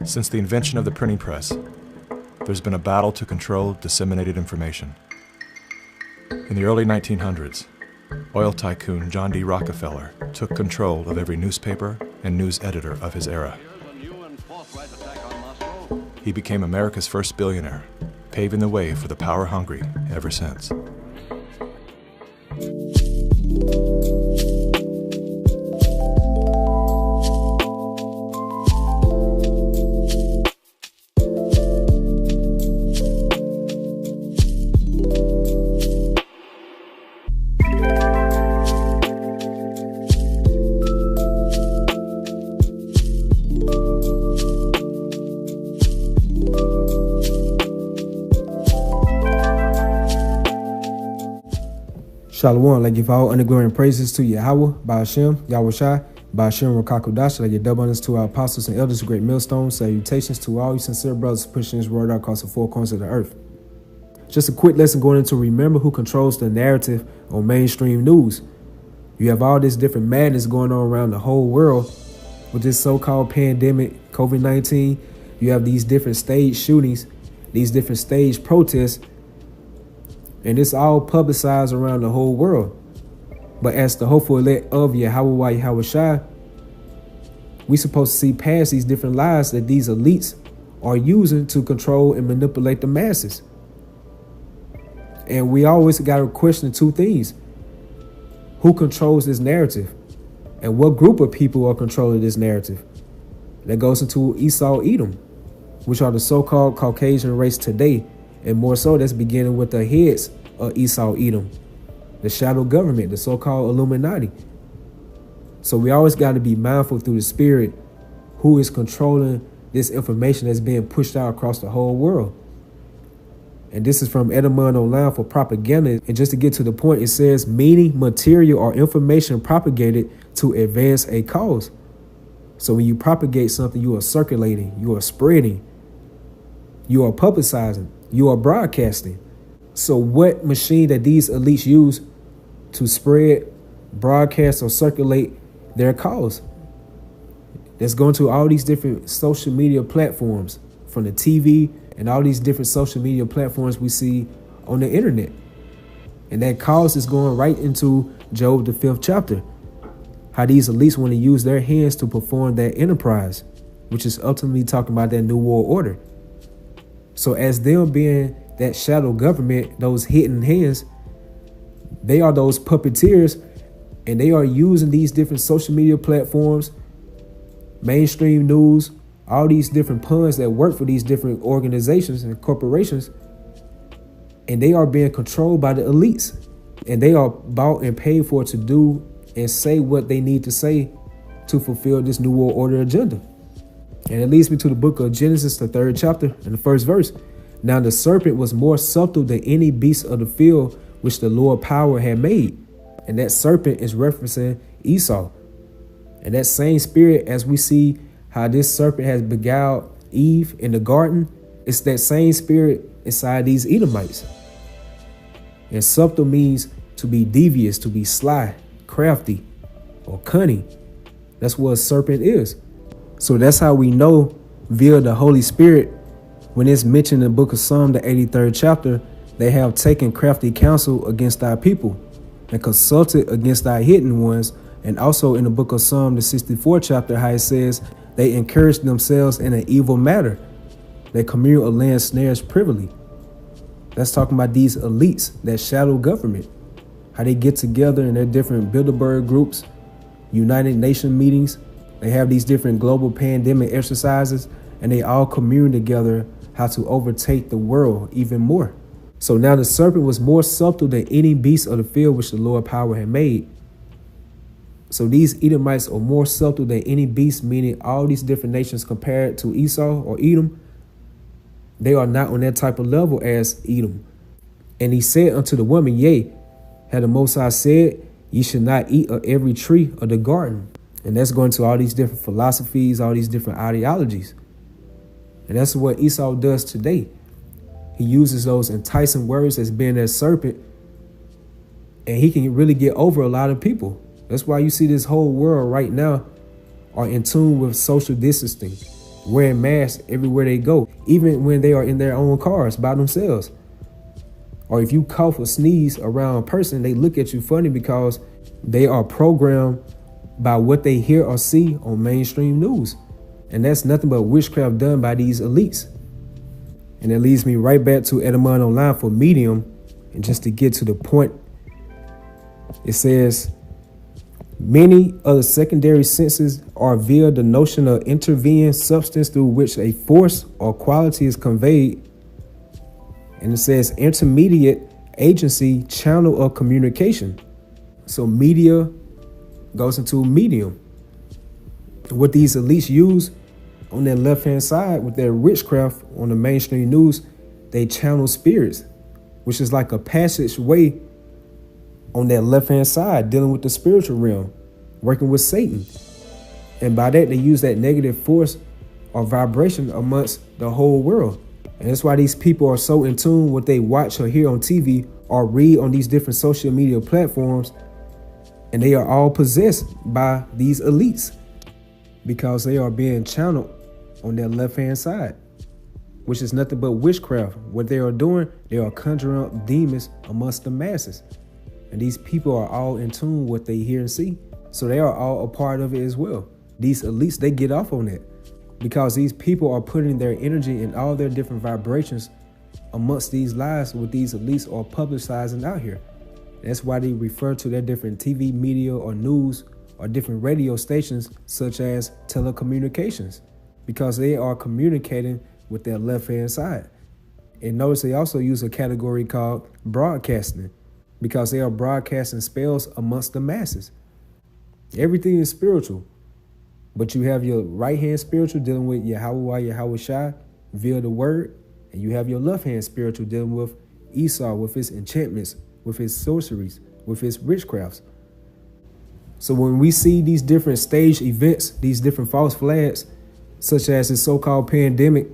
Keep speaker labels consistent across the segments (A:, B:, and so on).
A: Since the invention of the printing press, there's been a battle to control disseminated information. In the early 1900s, oil tycoon John D. Rockefeller took control of every newspaper and news editor of his era. He became America's first billionaire, paving the way for the power-hungry ever since.
B: Shalom, I give all honor, glory, and praises to Yahweh, Ba'ashem, Yahushai, Ba'ashem, Rakakudash, I give double honors to our apostles and elders of great millstones. Salutations to all you sincere brothers pushing this word out across the four corners of the earth. Just a quick lesson going into remember who controls the narrative on mainstream news. You have all this different madness going on around the whole world with this so-called pandemic, COVID-19. You have these different stage shootings, these different stage protests, and it's all publicized around the whole world. But as the hopeful elect of Yahweh Yahushai, we supposed to see past these different lies that these elites are using to control and manipulate the masses. And we always got to question two things. Who controls this narrative? And what group of people are controlling this narrative? That goes into Esau, Edom, which are the so-called Caucasian race today. And more so, that's beginning with the heads of Esau, Edom, the shadow government, the so-called Illuminati. So we always got to be mindful through the spirit who is controlling this information that's being pushed out across the whole world. And this is from Edamon Online for propaganda. And just to get to the point, it says meaning, material, or information propagated to advance a cause. So when you propagate something, you are circulating, you are spreading, you are publicizing, you are broadcasting. So what machine that these elites use to spread, broadcast, or circulate their cause? That's going to all these different social media platforms, from the TV and all these different social media platforms we see on the internet. And that cause is going right into Job, the 5th chapter. How these elites want to use their hands to perform that enterprise, which is ultimately talking about that new world order. So as them being that shadow government, those hidden hands, they are those puppeteers, and they are using these different social media platforms, mainstream news, all these different puns that work for these different organizations and corporations, and they are being controlled by the elites, and they are bought and paid for to do and say what they need to say to fulfill this new world order agenda. And it leads me to the book of Genesis, the 3rd chapter, and the 1st verse. Now the serpent was more subtle than any beast of the field which the Lord power had made. And that serpent is referencing Esau. And that same spirit, as we see how this serpent has beguiled Eve in the garden, it's that same spirit inside these Edomites. And subtle means to be devious, to be sly, crafty, or cunning. That's what a serpent is. So that's how we know via the Holy Spirit, when it's mentioned in the book of Psalm, the 83rd chapter, they have taken crafty counsel against our people and consulted against our hidden ones. And also in the book of Psalm, the 64th chapter, how it says they encourage themselves in an evil matter. They commune of land snares privily. That's talking about these elites, that shadow government, how they get together in their different Bilderberg groups, United Nations meetings. They have these different global pandemic exercises, and they all commune together how to overtake the world even more. So now the serpent was more subtle than any beast of the field which the Lord power had made. So these Edomites are more subtle than any beast, meaning all these different nations compared to Esau or Edom, they are not on that type of level as Edom. And he said unto the woman, yea, had the Most High said, ye should not eat of every tree of the garden. And that's going to all these different philosophies, all these different ideologies. And that's what Esau does today. He uses those enticing words as being that serpent, and he can really get over a lot of people. That's why you see this whole world right now are in tune with social distancing. wearing masks everywhere they go, even when they are in their own cars by themselves. Or if you cough or sneeze around a person, they look at you funny because they are programmed by what they hear or see on mainstream news. And that's nothing but witchcraft done by these elites. And it leads me right back to Edamon Online for medium. And just to get to the point, it says, many of the secondary senses are via the notion of intervening substance through which a force or quality is conveyed. And it says intermediate agency channel of communication. So media goes into medium. What these elites use on their left-hand side with their witchcraft on the mainstream news, they channel spirits, which is like a passageway on their left-hand side, dealing with the spiritual realm, working with Satan. And by that, they use that negative force or vibration amongst the whole world. And that's why these people are so in tune with what they watch or hear on TV or read on these different social media platforms. And they are all possessed by these elites because they are being channeled on their left-hand side, which is nothing but witchcraft. What they are doing, they are conjuring up demons amongst the masses. And these people are all in tune with what they hear and see. So they are all a part of it as well. These elites, they get off on that because these people are putting their energy and all their different vibrations amongst these lies what these elites are publicizing out here. That's why they refer to their different TV media or news or different radio stations such as telecommunications, because they are communicating with their left-hand side. And notice they also use a category called broadcasting, because they are broadcasting spells amongst the masses. Everything is spiritual, but you have your right-hand spiritual dealing with Yahweh, Yahweh Shai via the word, and you have your left-hand spiritual dealing with Esau, with his enchantments, with his sorceries, with his witchcrafts. So when we see these different stage events, these different false flags, such as the so-called pandemic,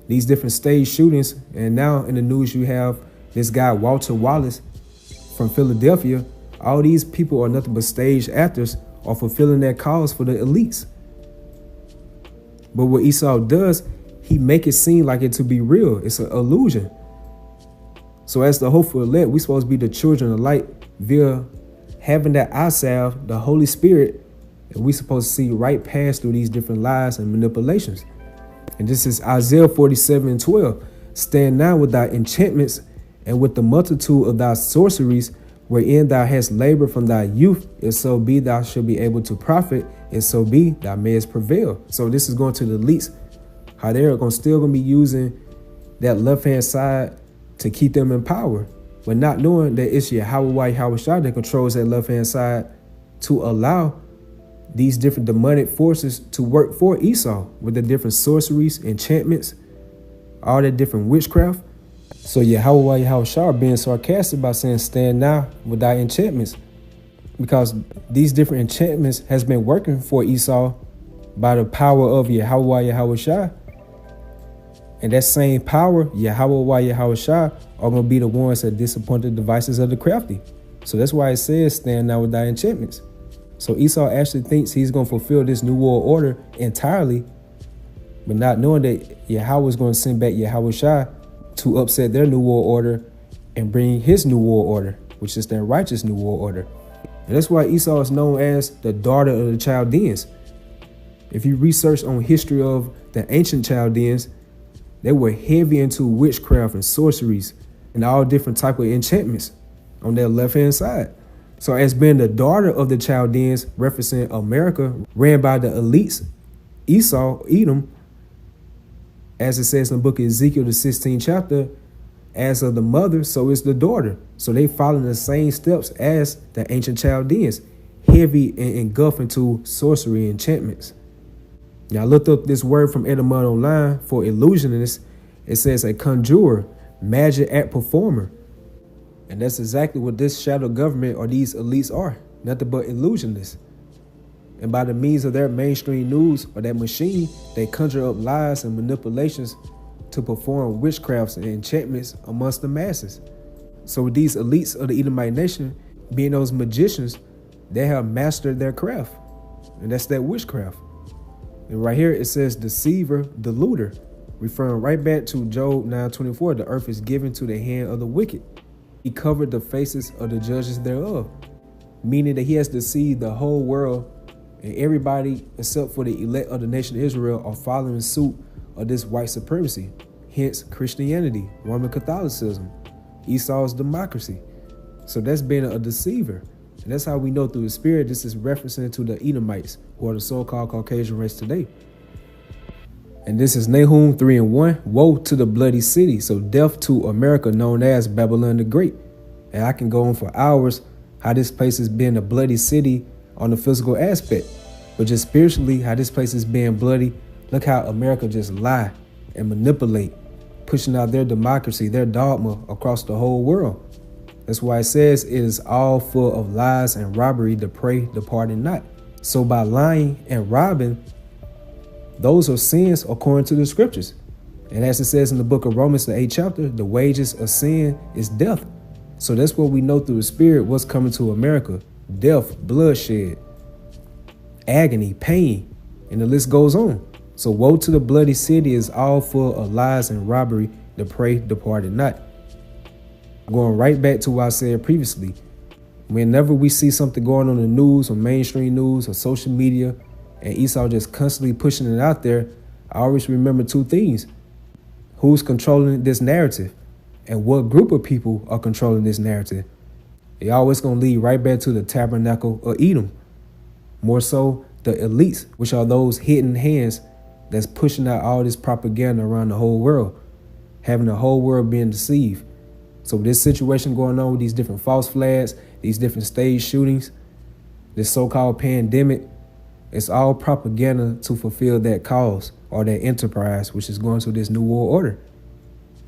B: these different stage shootings, and now in the news you have this guy Walter Wallace from Philadelphia, all these people are nothing but stage actors or fulfilling their cause for the elites. But what Esau does, he make it seem like it to be real. It's an illusion. So as the hopeful elect, we're supposed to be the children of light via having that eye salve, the Holy Spirit, and we're supposed to see right past through these different lies and manipulations. And this is Isaiah 47:12. Stand now with thy enchantments and with the multitude of thy sorceries, wherein thou hast labored from thy youth, if so be thou shalt be able to profit, if so be thou mayest prevail. So this is going to the elites, how they're still going to be using that left-hand side to keep them in power, but not knowing that it's Yahweh, Yahweh Shai that controls that left-hand side to allow these different demonic forces to work for Esau with the different sorceries, enchantments, all that different witchcraft. So Yahweh, Yahweh Shai being sarcastic by saying, stand now with thy enchantments, because these different enchantments has been working for Esau by the power of Yahweh, Yahweh Shai. And that same power, Yahweh, Yahweh Shai, are going to be the ones that disappoint the devices of the crafty. So that's why it says, stand now with thy enchantments. So Esau actually thinks he's going to fulfill this new world order entirely, but not knowing that Yahweh is going to send back Yahweh Shai to upset their new world order and bring his new world order, which is their righteous new world order. And that's why Esau is known as the daughter of the Chaldeans. If you research on history of the ancient Chaldeans, they were heavy into witchcraft and sorceries and all different type of enchantments on their left-hand side. So as being the daughter of the Chaldeans, referencing America, ran by the elites, Esau, Edom, as it says in the book of Ezekiel, the 16th chapter, as of the mother, so is the daughter. So they follow the same steps as the ancient Chaldeans, heavy and engulfed into sorcery and enchantments. Now I looked up this word from Edamon Online for illusionist. It says a conjurer, magic act performer. And that's exactly what this shadow government or these elites are, nothing but illusionists. And by the means of their mainstream news or that machine, they conjure up lies and manipulations to perform witchcrafts and enchantments amongst the masses. So with these elites of the Edomite nation, being those magicians, they have mastered their craft. And that's that witchcraft. And right here it says deceiver, deluder, referring right back to Job 9:24. The earth is given to the hand of the wicked. He covered the faces of the judges thereof, meaning that he has deceived the whole world, and everybody except for the elect of the nation of Israel are following suit of this white supremacy. Hence Christianity, Roman Catholicism, Esau's democracy. So that's being a deceiver. And that's how we know through the spirit this is referencing to the Edomites, who are the so-called Caucasian race today. And this is Nahum 3:1. Woe to the bloody city. So death to America, known as Babylon the Great. And I can go on for hours how this place has been a bloody city on the physical aspect. But just spiritually, how this place is being bloody. Look how America just lie and manipulate, pushing out their democracy, their dogma across the whole world. That's why it says it is all full of lies and robbery, the prey departing not. So by lying and robbing, those are sins according to the scriptures. And as it says in the book of Romans, the 8th chapter, the wages of sin is death. So that's what we know through the spirit, what's coming to America. Death, bloodshed, agony, pain, and the list goes on. So woe to the bloody city is all full of lies and robbery, the prey departed not. Going right back to what I said previously, whenever we see something going on in the news or mainstream news or social media, and Esau just constantly pushing it out there, I always remember two things. Who's controlling this narrative? And what group of people are controlling this narrative? It always going to lead right back to the tabernacle of Edom. More so, the elites, which are those hidden hands that's pushing out all this propaganda around the whole world, having the whole world being deceived. So this situation going on with these different false flags, these different stage shootings, this so-called pandemic, it's all propaganda to fulfill that cause or that enterprise, which is going to this new world order.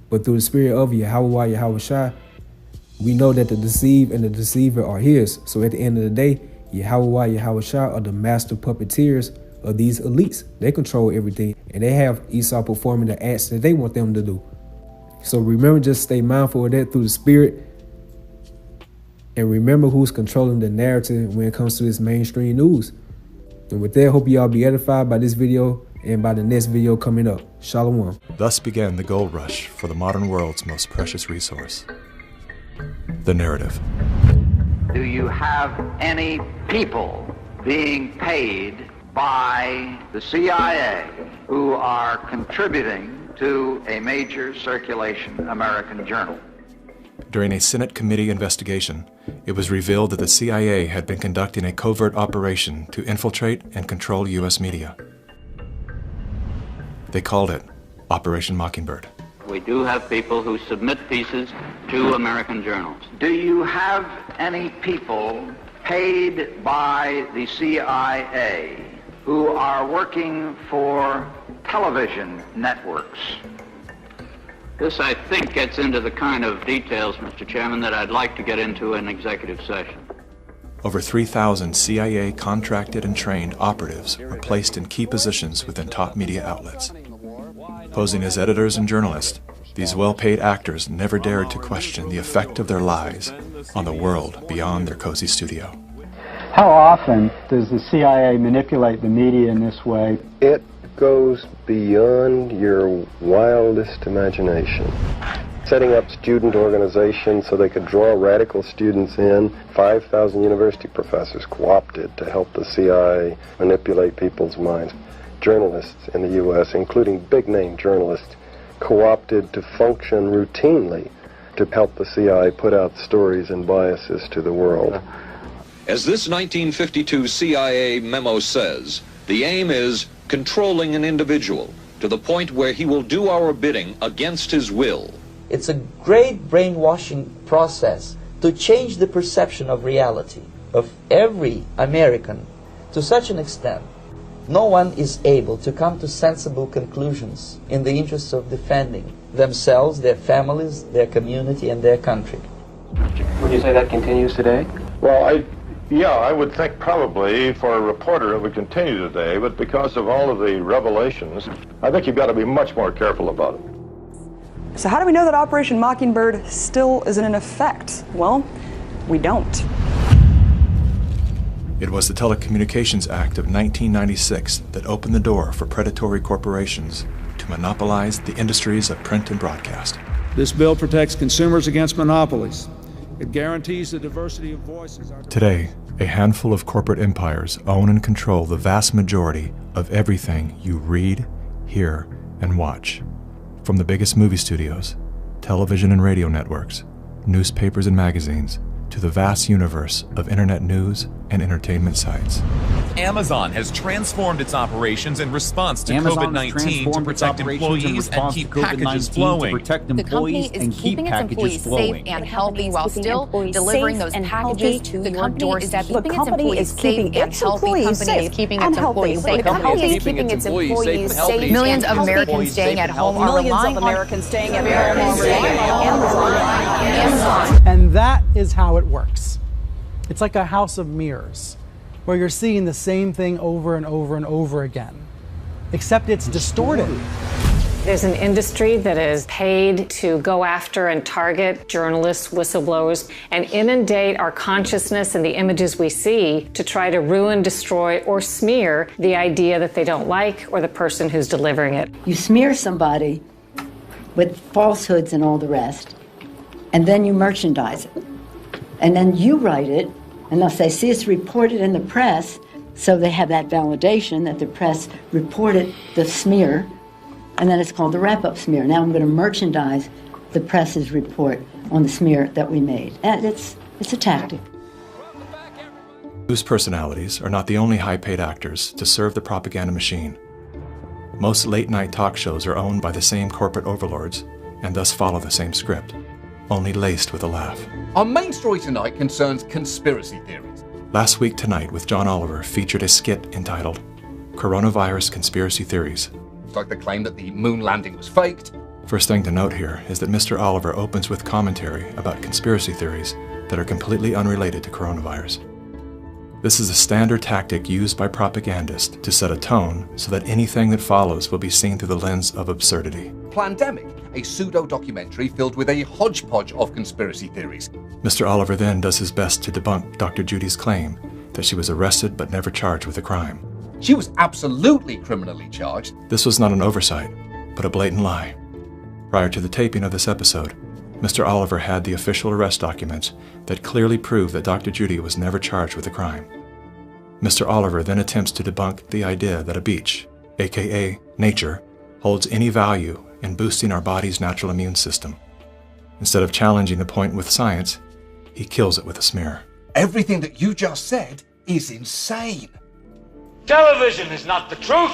B: But through the spirit of Yahweh Shai, we know that the deceived and the deceiver are his. So at the end of the day, Yahweh Shai are the master puppeteers of these elites. They control everything, and they have Esau performing the acts that they want them to do. So remember, just stay mindful of that through the spirit. And remember who's controlling the narrative when it comes to this mainstream news. And with that, hope y'all be edified by this video and by the next video coming up. Shalom.
A: Thus began the gold rush for the modern world's most precious resource, the narrative.
C: Do you have any people being paid by the CIA who are contributing to a major circulation American journal?
A: During a Senate committee investigation, it was revealed that the CIA had been conducting a covert operation to infiltrate and control U.S. media. They called it Operation Mockingbird.
D: We do have people who submit pieces to American journals.
C: Do you have any people paid by the CIA who are working for television networks?
D: This, I think, gets into the kind of details, Mr. Chairman, that I'd like to get into in executive session.
A: Over 3,000 CIA contracted and trained operatives were placed in key positions within top media outlets. Posing as editors and journalists, these well-paid actors never dared to question the effect of their lies on the world beyond their cozy studio.
E: How often does the CIA manipulate the media in this way?
F: It goes beyond your wildest imagination. Setting up student organizations so they could draw radical students in. 5,000 university professors co-opted to help the CIA manipulate people's minds. Journalists in the U.S., including big-name journalists, co-opted to function routinely to help the CIA put out stories and biases to the world.
G: As this 1952 CIA memo says, the aim is controlling an individual to the point where he will do our bidding against his will.
H: It's a great brainwashing process to change the perception of reality of every American to such an extent no one is able to come to sensible conclusions in the interests of defending themselves, their families, their community, and their country.
I: Would you say that continues today?
J: Well, I would think probably for a reporter it would continue today, but because of all of the revelations, I think you've got to be much more careful about it.
K: So how do we know that Operation Mockingbird still isn't in effect? Well, we don't.
A: It was the Telecommunications Act of 1996 that opened the door for predatory corporations to monopolize the industries of print and broadcast.
L: This bill protects consumers against monopolies. It guarantees the diversity of voices.
A: Today, a handful of corporate empires own and control the vast majority of everything you read, hear, and watch. From the biggest movie studios, television and radio networks, newspapers and magazines, to the vast universe of internet news and entertainment sites.
M: Amazon has transformed its operations in response to COVID-19 to protect employees and keep packages flowing.
N: The company is keeping its employees safe and healthy while still delivering those packages to your doorstep. The company is keeping its employees safe and healthy. The company is keeping its employees safe.
K: Millions of Americans staying at home are relying on Amazon.
O: And that is how it works. It's like a house of mirrors, where you're seeing the same thing over and over and over again, except it's distorted.
P: There's an industry that is paid to go after and target journalists, whistleblowers, and inundate our consciousness and the images we see to try to ruin, destroy, or smear the idea that they don't like or the person who's delivering it.
Q: You smear somebody with falsehoods and all the rest, and then you merchandise it. And then you write it, and they'll say, see, it's reported in the press, so they have that validation that the press reported the smear, and then it's called the wrap-up smear. Now I'm going to merchandise the press's report on the smear that we made. And it's a tactic.
A: News personalities are not the only high-paid actors to serve the propaganda machine. Most late-night talk shows are owned by the same corporate overlords and thus follow the same script, only laced with a laugh.
R: Our main story tonight concerns conspiracy theories.
A: Last Week Tonight with John Oliver featured a skit entitled Coronavirus Conspiracy Theories.
R: It's like the claim that the moon landing was faked.
A: First thing to note here is that Mr. Oliver opens with commentary about conspiracy theories that are completely unrelated to coronavirus. This is a standard tactic used by propagandists to set a tone so that anything that follows will be seen through the lens of absurdity.
R: Plandemic, a pseudo-documentary filled with a hodgepodge of conspiracy theories.
A: Mr. Oliver then does his best to debunk Dr. Judy's claim that she was arrested but never charged with a crime.
R: She was absolutely criminally charged.
A: This was not an oversight, but a blatant lie. Prior to the taping of this episode, Mr. Oliver had the official arrest documents that clearly prove that Dr. Judy was never charged with a crime. Mr. Oliver then attempts to debunk the idea that a beach, aka nature, holds any value in boosting our body's natural immune system. Instead of challenging the point with science, he kills it with a smear.
R: Everything that you just said is insane.
S: Television is not the truth.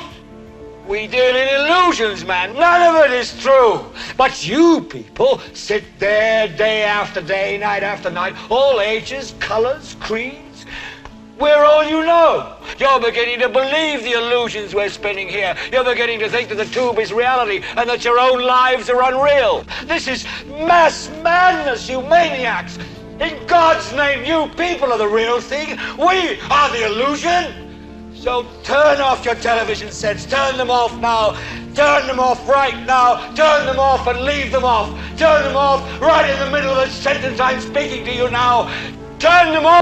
S: We deal in illusions, man. None of it is true. But you people sit there day after day, night after night, all ages, colors, creeds. We're all you know. You're beginning to believe the illusions we're spinning here. You're beginning to think that the tube is reality and that your own lives are unreal. This is mass madness, you maniacs. In God's name, you people are the real thing. We are the illusion. So turn off your television sets. Turn them off now. Turn them off right now. Turn them off and leave them off. Turn them off right in the middle of the sentence I'm speaking to you now. Turn them off.